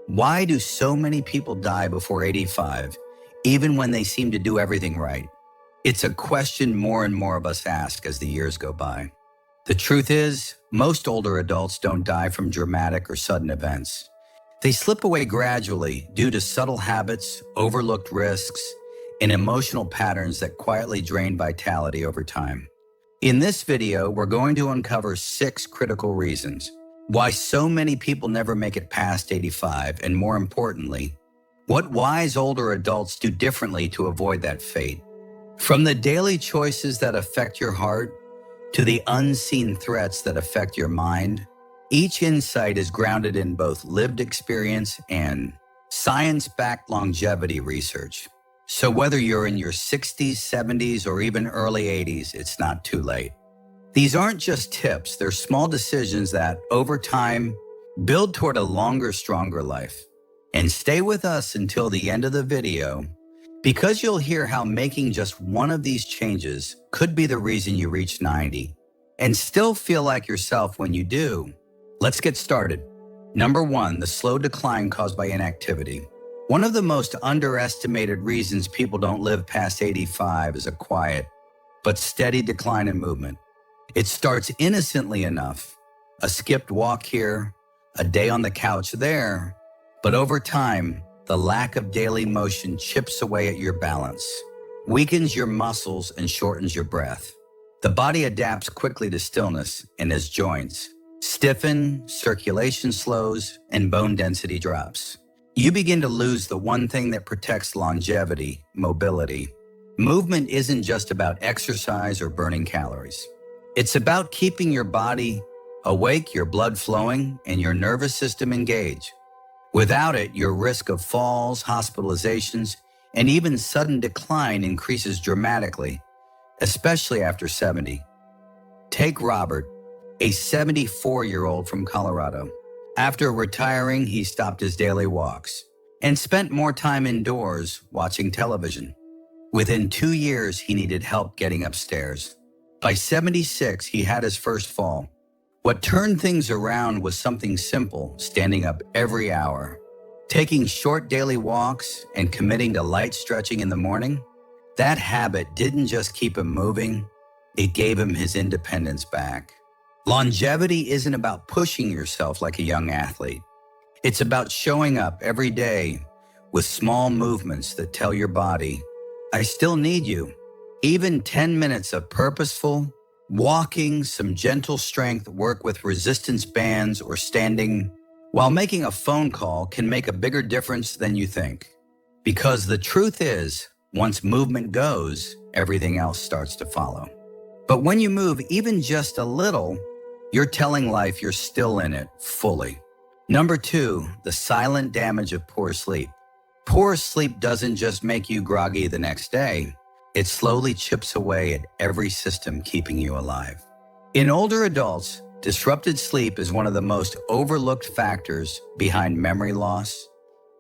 Why do so many people die before 85, even when they seem to do everything right? It's a question more and more of us ask as the years go by. The truth is, most older adults don't die from dramatic or sudden events. They slip away gradually due to subtle habits, overlooked risks, and emotional patterns that quietly drain vitality over time. In this video, we're going to uncover 6 critical reasons why so many people never make it past 85, and more importantly, what wise older adults do differently to avoid that fate. From the daily choices that affect your heart to the unseen threats that affect your mind, each insight is grounded in both lived experience and science-backed longevity research. So whether you're in your 60s, 70s, or even early 80s, it's not too late. These aren't just tips, they're small decisions that, over time, build toward a longer, stronger life. And stay with us until the end of the video, because you'll hear how making just one of these changes could be the reason you reach 90 and still feel like yourself when you do. Let's get started. Number 1, the slow decline caused by inactivity. One of the most underestimated reasons people don't live past 85 is a quiet but steady decline in movement. It starts innocently enough, a skipped walk here, a day on the couch there, but over time, the lack of daily motion chips away at your balance, weakens your muscles, and shortens your breath. The body adapts quickly to stillness, and as joints stiffen, circulation slows, and bone density drops. You begin to lose the one thing that protects longevity: mobility. Movement isn't just about exercise or burning calories. It's about keeping your body awake, your blood flowing, and your nervous system engaged. Without it, your risk of falls, hospitalizations, and even sudden decline increases dramatically, especially after 70. Take Robert, a 74-year-old from Colorado. After retiring, he stopped his daily walks and spent more time indoors watching television. Within 2 years, he needed help getting upstairs. By 76, he had his first fall. What turned things around was something simple: standing up every hour, taking short daily walks, and committing to light stretching in the morning. That habit didn't just keep him moving, it gave him his independence back. Longevity isn't about pushing yourself like a young athlete. It's about showing up every day with small movements that tell your body, I still need you. Even 10 minutes of purposeful walking, some gentle strength work with resistance bands, or standing while making a phone call can make a bigger difference than you think. Because the truth is, once movement goes, everything else starts to follow. But when you move even just a little, you're telling life you're still in it fully. Number 2, the silent damage of poor sleep. Poor sleep doesn't just make you groggy the next day. It slowly chips away at every system keeping you alive. In older adults, disrupted sleep is one of the most overlooked factors behind memory loss,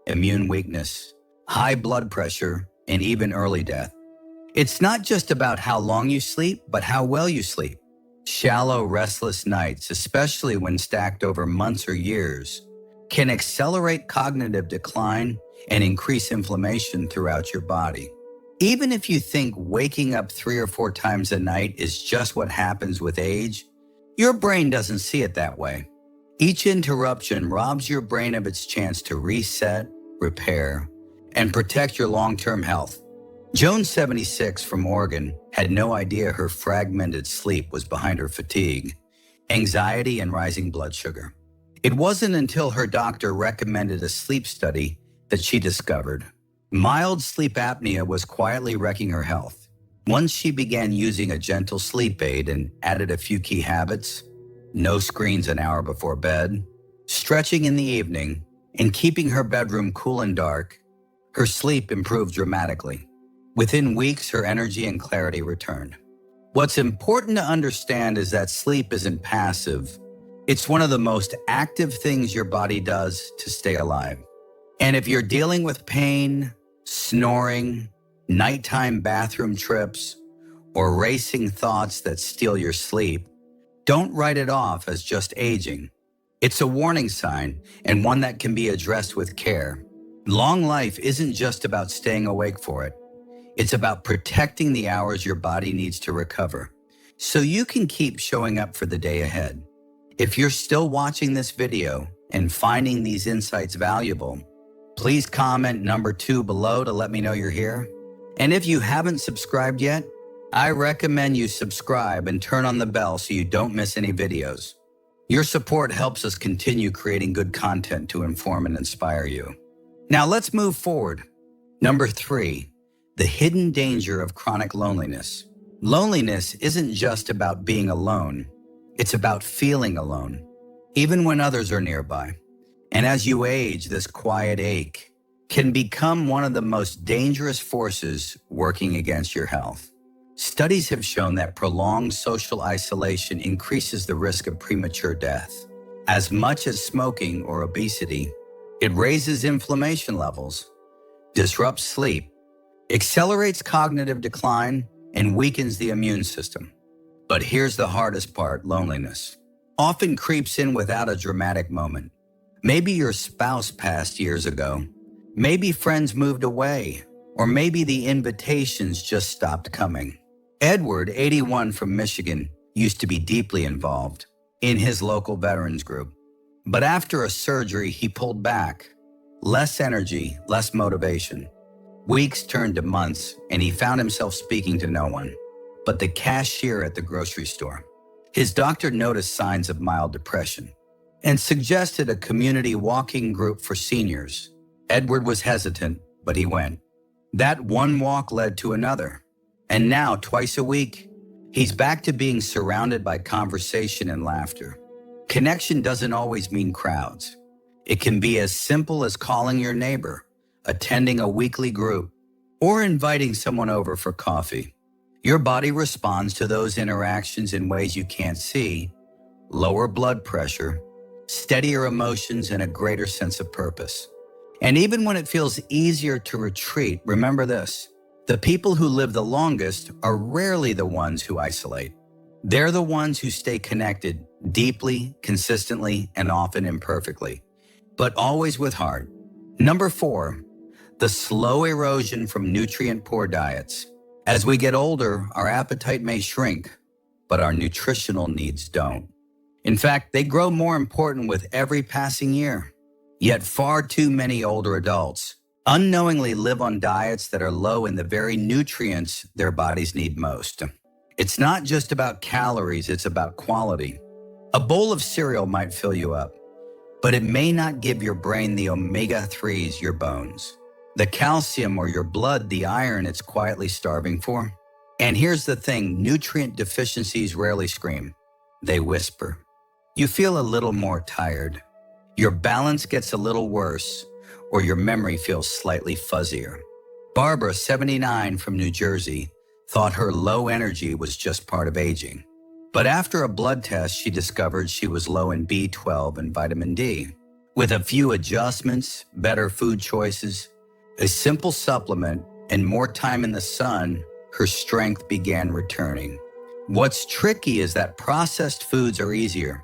immune weakness, high blood pressure, and even early death. It's not just about how long you sleep, but how well you sleep. Shallow, restless nights, especially when stacked over months or years, can accelerate cognitive decline and increase inflammation throughout your body. Even if you think waking up 3 or 4 times a night is just what happens with age, your brain doesn't see it that way. Each interruption robs your brain of its chance to reset, repair, and protect your long-term health. Joan, 76, from Oregon, had no idea her fragmented sleep was behind her fatigue, anxiety, and rising blood sugar. It wasn't until her doctor recommended a sleep study that she discovered mild sleep apnea was quietly wrecking her health. Once she began using a gentle sleep aid and added a few key habits: no screens an hour before bed, stretching in the evening, and keeping her bedroom cool and dark, her sleep improved dramatically. Within weeks, her energy and clarity returned. What's important to understand is that sleep isn't passive. It's one of the most active things your body does to stay alive. And if you're dealing with pain, snoring, nighttime bathroom trips, or racing thoughts that steal your sleep, don't write it off as just aging. It's a warning sign, and one that can be addressed with care. Long life isn't just about staying awake for it. It's about protecting the hours your body needs to recover, so you can keep showing up for the day ahead. If you're still watching this video and finding these insights valuable, please comment number 2 below to let me know you're here. And if you haven't subscribed yet, I recommend you subscribe and turn on the bell so you don't miss any videos. Your support helps us continue creating good content to inform and inspire you. Now let's move forward. Number 3, the hidden danger of chronic loneliness. Loneliness isn't just about being alone. It's about feeling alone, even when others are nearby. And as you age, this quiet ache can become one of the most dangerous forces working against your health. Studies have shown that prolonged social isolation increases the risk of premature death. As much as smoking or obesity, it raises inflammation levels, disrupts sleep, accelerates cognitive decline, and weakens the immune system. But here's the hardest part: loneliness often creeps in without a dramatic moment. Maybe your spouse passed years ago. Maybe friends moved away, or maybe the invitations just stopped coming. Edward, 81 from Michigan, used to be deeply involved in his local veterans group. But after a surgery, he pulled back. Less energy, less motivation. Weeks turned to months, and he found himself speaking to no one but the cashier at the grocery store. His doctor noticed signs of mild depression and suggested a community walking group for seniors. Edward was hesitant, but he went. That one walk led to another. And now, twice a week, he's back to being surrounded by conversation and laughter. Connection doesn't always mean crowds. It can be as simple as calling your neighbor, attending a weekly group, or inviting someone over for coffee. Your body responds to those interactions in ways you can't see: lower blood pressure, steadier emotions, and a greater sense of purpose. And even when it feels easier to retreat, remember this: the people who live the longest are rarely the ones who isolate. They're the ones who stay connected deeply, consistently, and often imperfectly, but always with heart. Number 4, the slow erosion from nutrient-poor diets. As we get older, our appetite may shrink, but our nutritional needs don't. In fact, they grow more important with every passing year. Yet far too many older adults unknowingly live on diets that are low in the very nutrients their bodies need most. It's not just about calories, it's about quality. A bowl of cereal might fill you up, but it may not give your brain the omega-3s, your bones, the calcium, or your blood the iron it's quietly starving for. And here's the thing: nutrient deficiencies rarely scream. They whisper. You feel a little more tired. Your balance gets a little worse, or your memory feels slightly fuzzier. Barbara, 79 from New Jersey, thought her low energy was just part of aging. But after a blood test, she discovered she was low in B12 and vitamin D. With a few adjustments, better food choices, a simple supplement, and more time in the sun, her strength began returning. What's tricky is that processed foods are easier.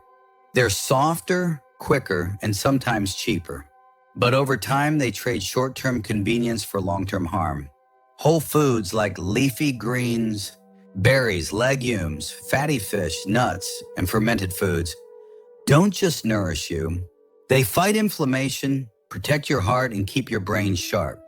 They're softer, quicker, and sometimes cheaper. But over time, they trade short-term convenience for long-term harm. Whole foods like leafy greens, berries, legumes, fatty fish, nuts, and fermented foods don't just nourish you. They fight inflammation, protect your heart, and keep your brain sharp.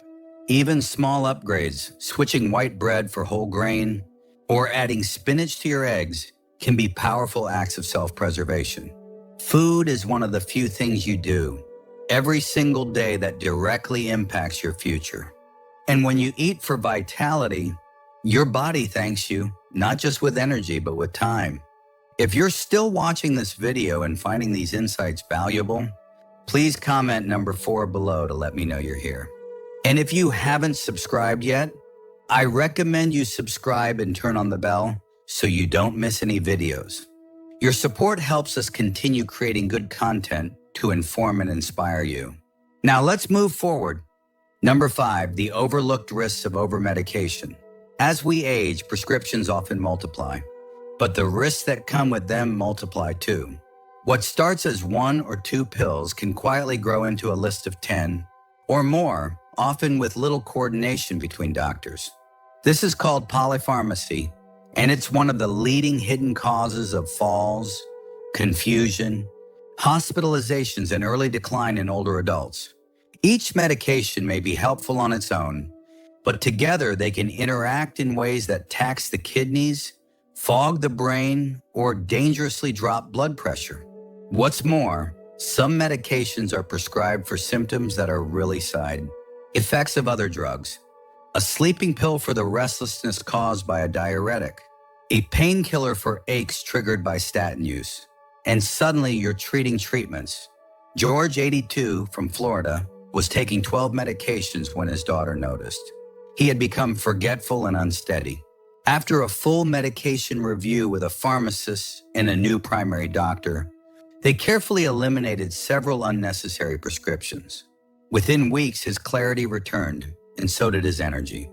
Even small upgrades, switching white bread for whole grain, or adding spinach to your eggs, can be powerful acts of self-preservation. Food is one of the few things you do every single day that directly impacts your future. And when you eat for vitality, your body thanks you, not just with energy, but with time. If you're still watching this video and finding these insights valuable, please comment number 4 below to let me know you're here. And if you haven't subscribed yet, I recommend you subscribe and turn on the bell so you don't miss any videos. Your support helps us continue creating good content to inform and inspire you. Now let's move forward. Number 5, the overlooked risks of overmedication. As we age, prescriptions often multiply, but the risks that come with them multiply too. What starts as 1 or 2 pills can quietly grow into a list of 10 or more, often with little coordination between doctors. This is called polypharmacy, and it's one of the leading hidden causes of falls, confusion, hospitalizations, and early decline in older adults. Each medication may be helpful on its own, but together they can interact in ways that tax the kidneys, fog the brain, or dangerously drop blood pressure. What's more, some medications are prescribed for symptoms that are really side effects of other drugs. A sleeping pill for the restlessness caused by a diuretic, a painkiller for aches triggered by statin use, and suddenly you're treating treatments. George, 82, from Florida, was taking 12 medications when his daughter noticed. He had become forgetful and unsteady. After a full medication review with a pharmacist and a new primary doctor, they carefully eliminated several unnecessary prescriptions. Within weeks, his clarity returned, and so did his energy.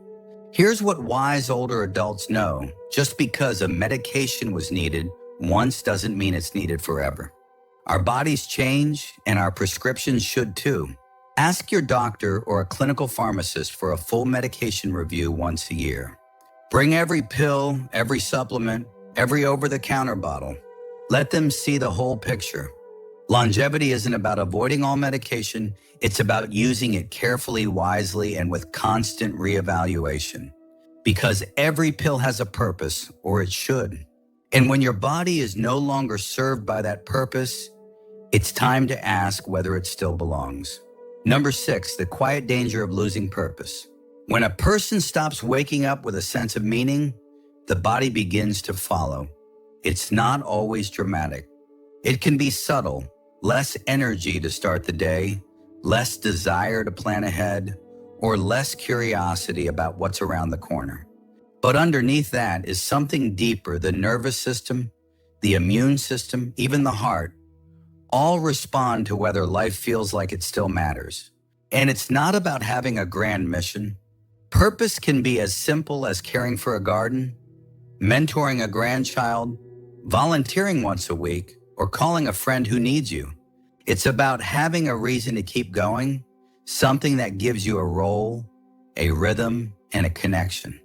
Here's what wise older adults know: just because a medication was needed once doesn't mean it's needed forever. Our bodies change, and our prescriptions should too. Ask your doctor or a clinical pharmacist for a full medication review once a year. Bring every pill, every supplement, every over-the-counter bottle. Let them see the whole picture. Longevity isn't about avoiding all medication. It's about using it carefully, wisely, and with constant reevaluation. Because every pill has a purpose, or it should. And when your body is no longer served by that purpose, it's time to ask whether it still belongs. Number 6, the quiet danger of losing purpose. When a person stops waking up with a sense of meaning, the body begins to follow. It's not always dramatic. It can be subtle: less energy to start the day, less desire to plan ahead, or less curiosity about what's around the corner. But underneath that is something deeper. The nervous system, the immune system, even the heart, all respond to whether life feels like it still matters. And it's not about having a grand mission. Purpose can be as simple as caring for a garden, mentoring a grandchild, volunteering once a week, or calling a friend who needs you. It's about having a reason to keep going, something that gives you a role, a rhythm, and a connection.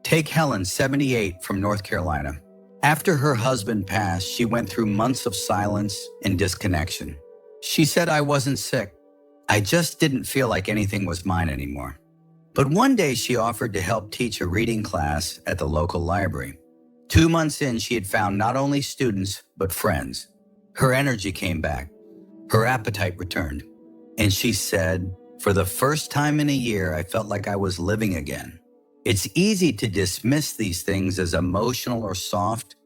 Take Helen, 78, from North Carolina. After her husband passed, she went through months of silence and disconnection. She said, "I wasn't sick. I just didn't feel like anything was mine anymore." But one day she offered to help teach a reading class at the local library. 2 months in, she had found not only students, but friends. Her energy came back. Her appetite returned. And she said, "For the first time in a year, I felt like I was living again." It's easy to dismiss these things as emotional or soft,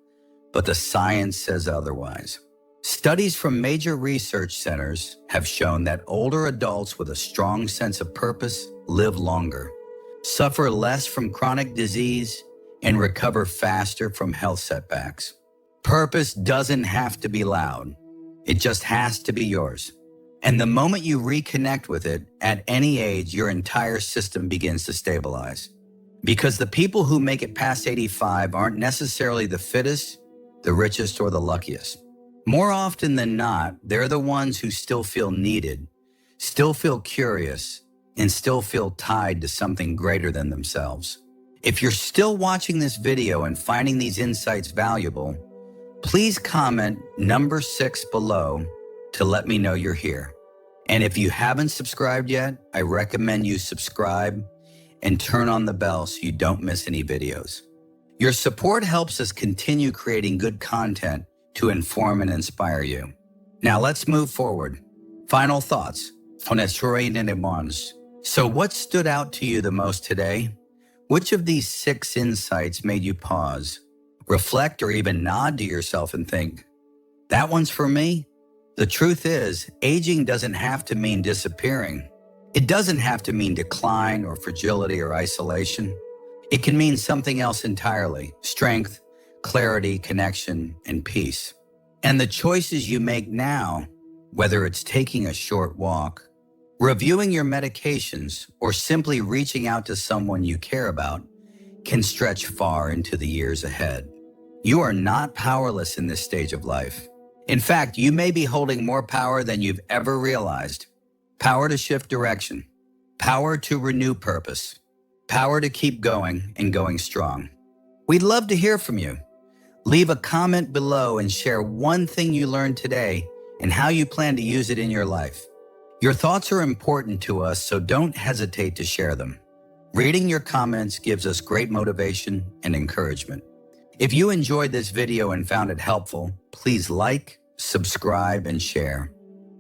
but the science says otherwise. Studies from major research centers have shown that older adults with a strong sense of purpose live longer, suffer less from chronic disease, and recover faster from health setbacks. Purpose doesn't have to be loud. It just has to be yours. And the moment you reconnect with it, at any age, your entire system begins to stabilize. Because the people who make it past 85 aren't necessarily the fittest, the richest, or the luckiest. More often than not, they're the ones who still feel needed, still feel curious, and still feel tied to something greater than themselves. If you're still watching this video and finding these insights valuable, please comment number 6 below to let me know you're here. And if you haven't subscribed yet, I recommend you subscribe and turn on the bell so you don't miss any videos. Your support helps us continue creating good content to inform and inspire you. Now let's move forward. Final thoughts. So what stood out to you the most today? Which of these 6 insights made you pause, reflect, or even nod to yourself and think, "That one's for me"? The truth is, aging doesn't have to mean disappearing. It doesn't have to mean decline or fragility or isolation. It can mean something else entirely: strength, clarity, connection, and peace. And the choices you make now, whether it's taking a short walk, reviewing your medications, or simply reaching out to someone you care about, can stretch far into the years ahead. You are not powerless in this stage of life. In fact, you may be holding more power than you've ever realized. Power to shift direction, power to renew purpose, power to keep going and going strong. We'd love to hear from you. Leave a comment below and share one thing you learned today and how you plan to use it in your life. Your thoughts are important to us, so don't hesitate to share them. Reading your comments gives us great motivation and encouragement. If you enjoyed this video and found it helpful, please like, subscribe, and share.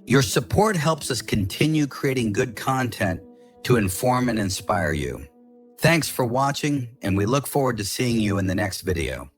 Your support helps us continue creating good content to inform and inspire you. Thanks for watching, and we look forward to seeing you in the next video.